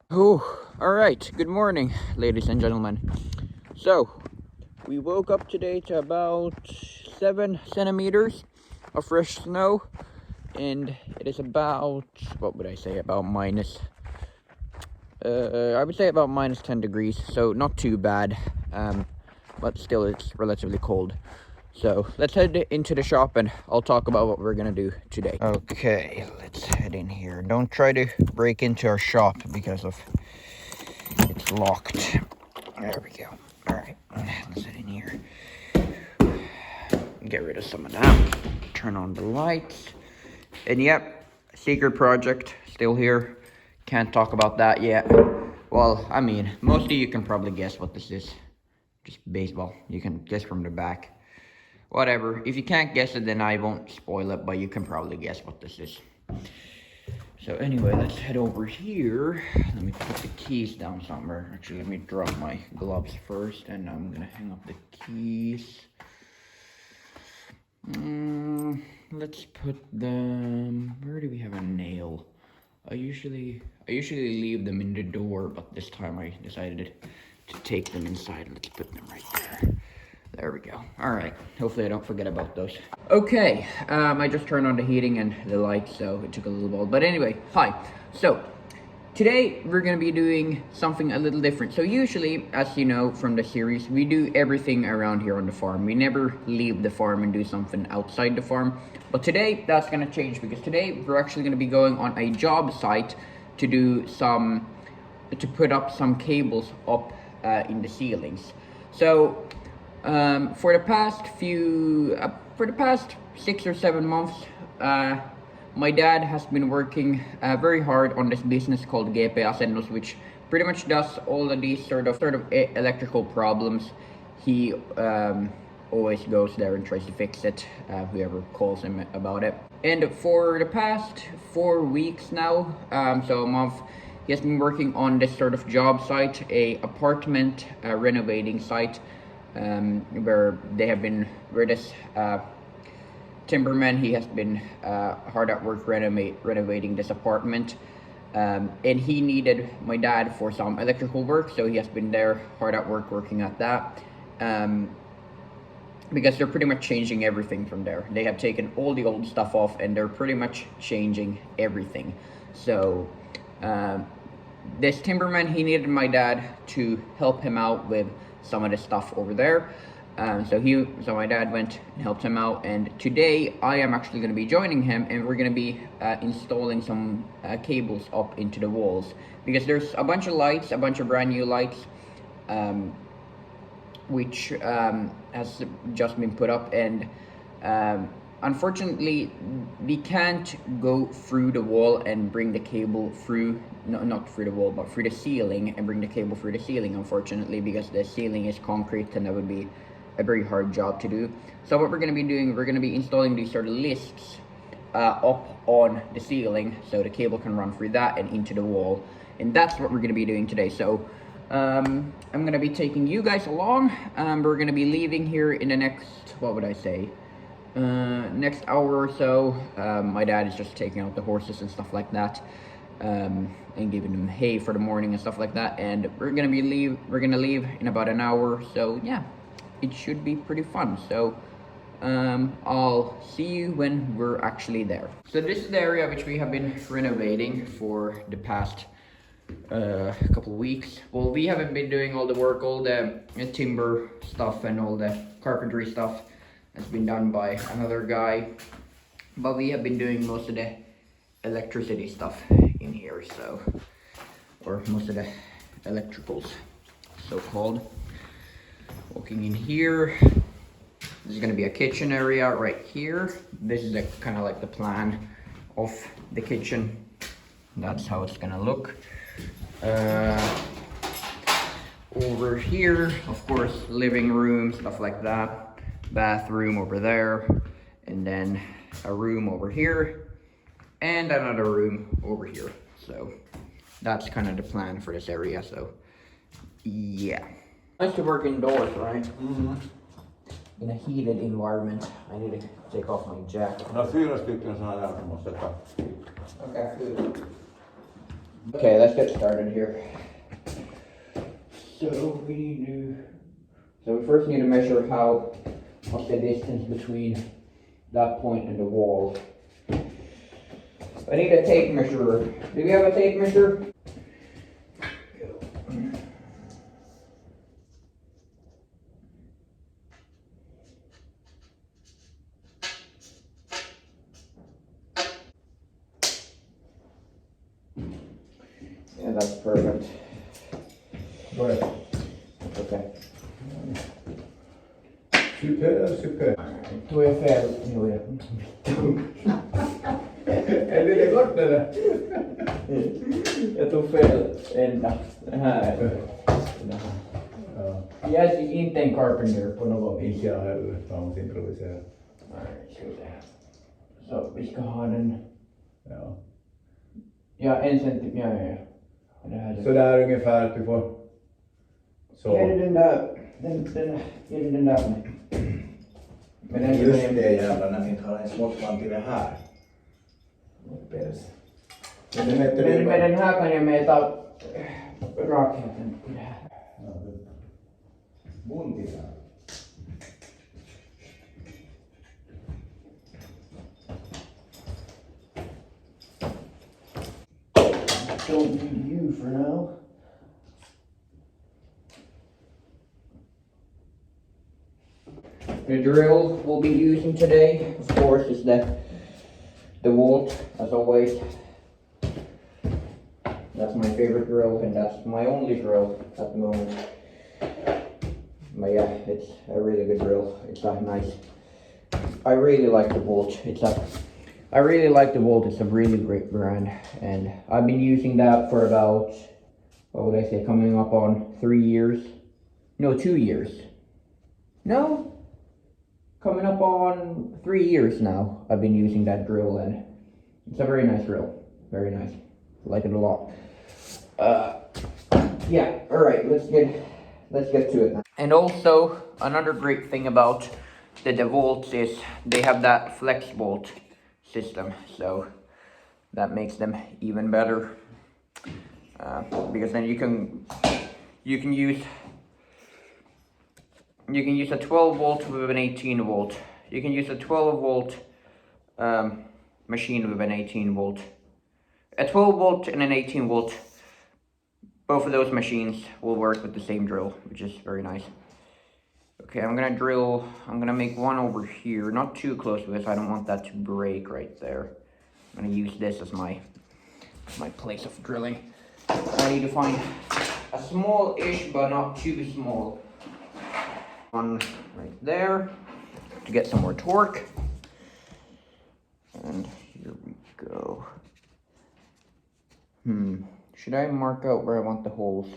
Oh, all right. Good morning, ladies and gentlemen. So, we woke up today to about 7 centimeters of fresh snow, and it is about, what would I say, about I would say about minus 10 degrees, so not too bad, but still it's relatively cold. So let's head into the shop and I'll talk about what we're gonna do today. Okay, let's head in here. Don't try to break into our shop because it's locked. There we go. All right, let's head in here. Get rid of some of that. Turn on the lights. And yep, secret project still here. Can't talk about that yet. Well, I mean, most of you can probably guess what this is. Just baseball. You can guess from the back. Whatever. If you can't guess it, then I won't spoil it, but you can probably guess what this is. So anyway, let's head over here. Let me put the keys down somewhere. Actually, let me drop my gloves first, and I'm gonna hang up the keys. Let's put them. Where do we have a nail? I usually leave them in the door, but this time I decided to take them inside. Let's put them right there. There we go. All right. Hopefully I don't forget about those. Okay. I just turned on the heating and the lights, so it took a little while. But anyway, hi. So today we're gonna be doing something a little different. So usually, as you know from the series, we do everything around here on the farm. We never leave the farm and do something outside the farm. But today that's gonna change because today we're actually gonna be going on a job site to put up some cables up in the ceilings. So for the past 6 or 7 months, my dad has been working very hard on this business called GP Asendos, which pretty much does all of these sort of electrical problems. He always goes there and tries to fix it, whoever calls him about it. And for the past 4 weeks now, so a month, he has been working on this sort of job site, a apartment renovating site, where this timberman, he has been hard at work renovating this apartment, and he needed my dad for some electrical work, so he has been there hard at work working at that, because they're pretty much changing everything from there. They have taken all the old stuff off and they're pretty much changing everything. So this timberman, he needed my dad to help him out with some of the stuff over there. So my dad went and helped him out, and today I am actually going to be joining him, and we're going to be installing some cables up into the walls, because there's a bunch of lights, a bunch of brand new lights, which has just been put up, and unfortunately we can't go through the wall and bring the cable through, not through the wall, but through the ceiling, and bring the cable through the ceiling, unfortunately, because the ceiling is concrete and that would be a very hard job to do. So what we're going to be doing, we're going to be installing these sort of lists up on the ceiling, so the cable can run through that and into the wall, and that's what we're going to be doing today. So I'm going to be taking you guys along. We're going to be leaving here in the next, what would I say, next hour or so. My dad is just taking out the horses and stuff like that, and giving them hay for the morning and stuff like that, and we're gonna leave in about an hour. So yeah, it should be pretty fun. So I'll see you when we're actually there. So this is the area which we have been renovating for the past couple of weeks. Well, we haven't been doing all the work, all the timber stuff and all the carpentry stuff has been done by another guy, but we have been doing most of the electricity stuff in here, so, or most of the electricals, so called. Walking in here, this is going to be a kitchen area right here. This is kind of like the plan of the kitchen. That's how it's going to look. Over here, of course, living room, stuff like that. Bathroom over there, and then a room over here, and another room over here. So that's kind of the plan for this area. So yeah, nice to work indoors, right? Mm-hmm. In a heated environment. I need to take off my jacket. No, 4 stycken såna där som måste ta. Okay, good. Okay, let's get started here. So we first need to measure what's the distance between that point and the wall. I need a tape measure. Do we have a tape measure? Yeah, that's perfect. Go ahead. Okay. Super. Tog jag fel? Jo, ja. Är det gott det där? Jag tog fel ända. Det här. Ja. Jag är inte en carpenter på något vis. Inte jag heller. Man måste improvisera. Nej, ska vi se. Så vi ska ha den. Ja. Ja, 1 centimeter. Ja. Det här. Så där ungefär att du får... Så. Är det den där? Är det den där? Men den Just det jävlar när vi inte har en småttman till det här. Men den här kan jag mäta rakheten på det här. Ja, bunti där. Don't need you for now. The drill we'll be using today, of course, is the Walt, as always. That's my favorite drill, and that's my only drill at the moment. But yeah, it's a really good drill. It's a nice. I really like the Walt. I really like the Walt. It's a really great brand, and I've been using that for about, what would I say, coming up on 3 years? No, 2 years. No, coming up on 3 years now. I've been using that drill, and it's a very nice drill. Very nice. I like it a lot. Yeah. All right. Let's get to it now. And also, another great thing about the DeWalt is they have that flex bolt system, so that makes them even better, because then you can use a 12 volt with an 18 volt. You can use a 12 volt machine with an 18 volt, a 12 volt and an 18 volt. Both of those machines will work with the same drill, which is very nice. Okay, I'm gonna make one over here, not too close to this. I don't want that to break right there. I'm gonna use this as my place of drilling. I need to find a small-ish, but not too small one right there to get some more torque. And here we go. Should I mark out where I want the holes?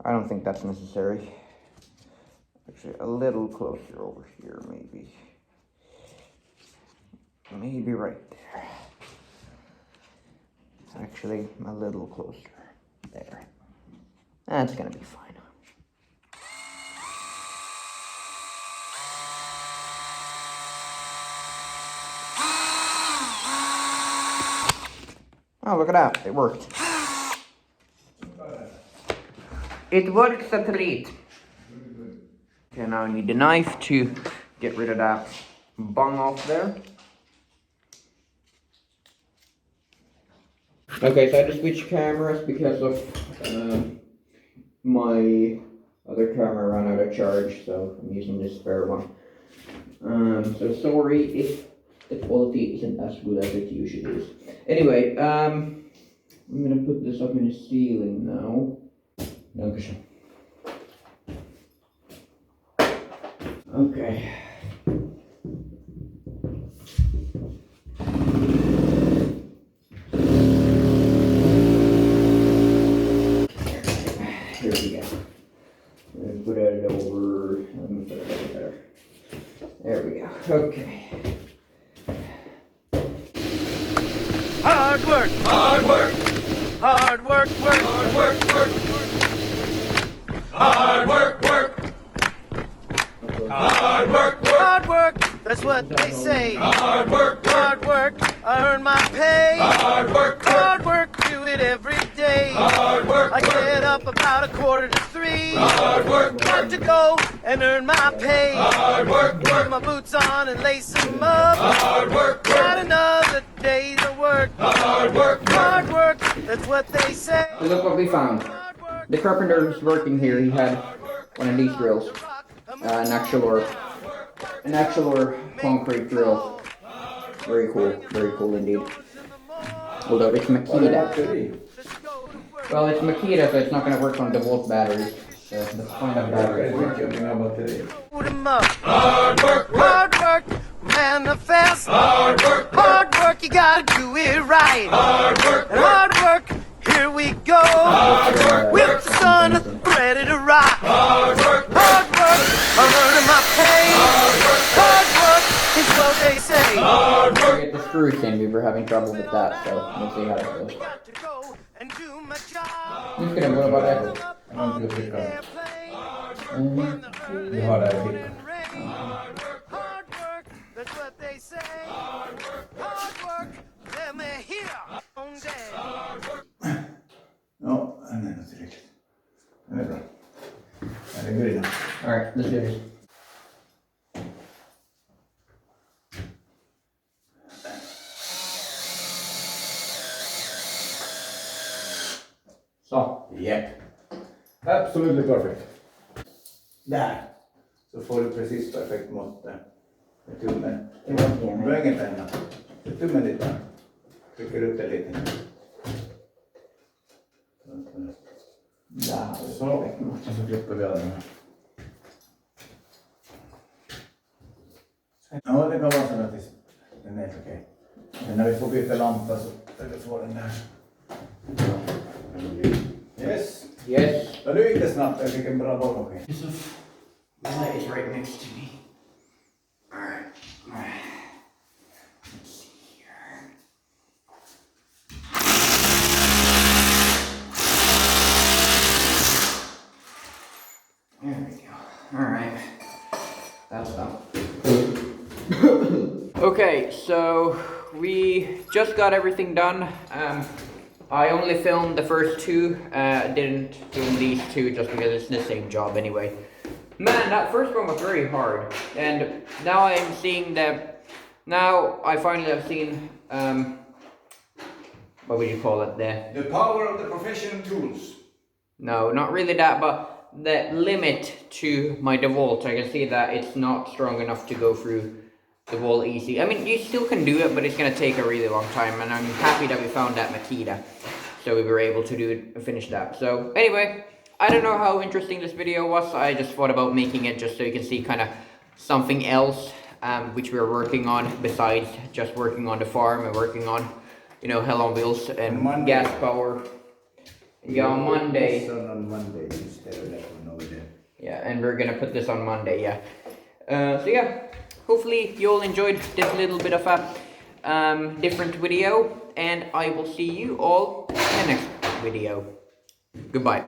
I don't think that's necessary. Actually, a little closer over here, maybe. Maybe right there. Actually, a little closer. There. That's gonna be fine. Oh, look at that. It worked. It works at least. Okay, now I need the knife to get rid of that bung off there. Okay, so I had to switch cameras because of my other camera ran out of charge, so I'm using this spare one. So sorry if the quality isn't as good as it usually is. Anyway, I'm gonna put this up in the ceiling now. Dankeschön. Okay. Here we go. Put it over. Let me put it over there. There we go. Okay. Hard work, hard work, hard work, work, hard work, work, hard work, work, hard work, work, hard work. That's what they say. Hard work, hard work. I earn my pay. Hard work, hard work, do it every day. Hard work. I get up about 2:45. Hard work. Got to go and earn my pay. Hard work. Put my boots on and lace them up. Hard work. Got another day to work. Hard work. Hard work. That's what they say. So look what we found. The carpenter who's working here, he had one of these drills, an Axelor concrete drill. Very cool indeed. Although it's Makita. Well, it's Makita, so it's not going to work on DeWalt batteries. So the final battery. Put 'em up. Hard work, manifest. Hard work, you gotta do it right. Hard work, here we go. With the sun ready to rock. Hard work, I'm earning my pay. Hard work is what they say. To get the screws in, we were having trouble with that, so we'll see how it goes. Got to go and do my job. Just gonna go about that. Jag skulle trycka. Mm. Du har det i fickan. Hard work, that's what they say. Hard work, let me hear on day. Ja, den är nog tillräckligt. Det är bra. Är det good enough? Alright, let's do this. Så. Japp. Absolutely perfect. Där. Så får du precis perfekt mått där. Med tummen. Du behöver ingen penna. Tummen dit där. Trycker upp det lite. Där. Så. Och så klipper vi av den här. Ja, det kan vara så att den är helt okej. Men när vi får byta lampa så ska vi få den där. Yes. Yes. Ja, nu gick det snabbt. Jag fick en bra boll också. The light is right next to me. Alright. Let's see here. There we go. Alright. That's done. Okay, so we just got everything done. I only filmed the first two, didn't film these two just because it's the same job anyway. Man, that first one was very hard, and now I'm seeing now I finally have seen, what would you call it there? The power of the professional tools. No, not really that, but the limit to my DeWalt. I can see that it's not strong enough to go through the wall easy. I mean, you still can do it, but it's gonna take a really long time, and I'm happy that we found that Makita, so we were able to finish that. So anyway, I don't know how interesting this video was. I just thought about making it just so you can see kind of something else, which we're working on besides just working on the farm and working on, you know, Hell on Wheels and Monday. gas power. Yeah, on Monday. So on Monday instead of that one over there. Yeah, and we're gonna put this on Monday, yeah. So yeah, hopefully you all enjoyed this little bit of a different video, and I will see you all in the next video. Goodbye.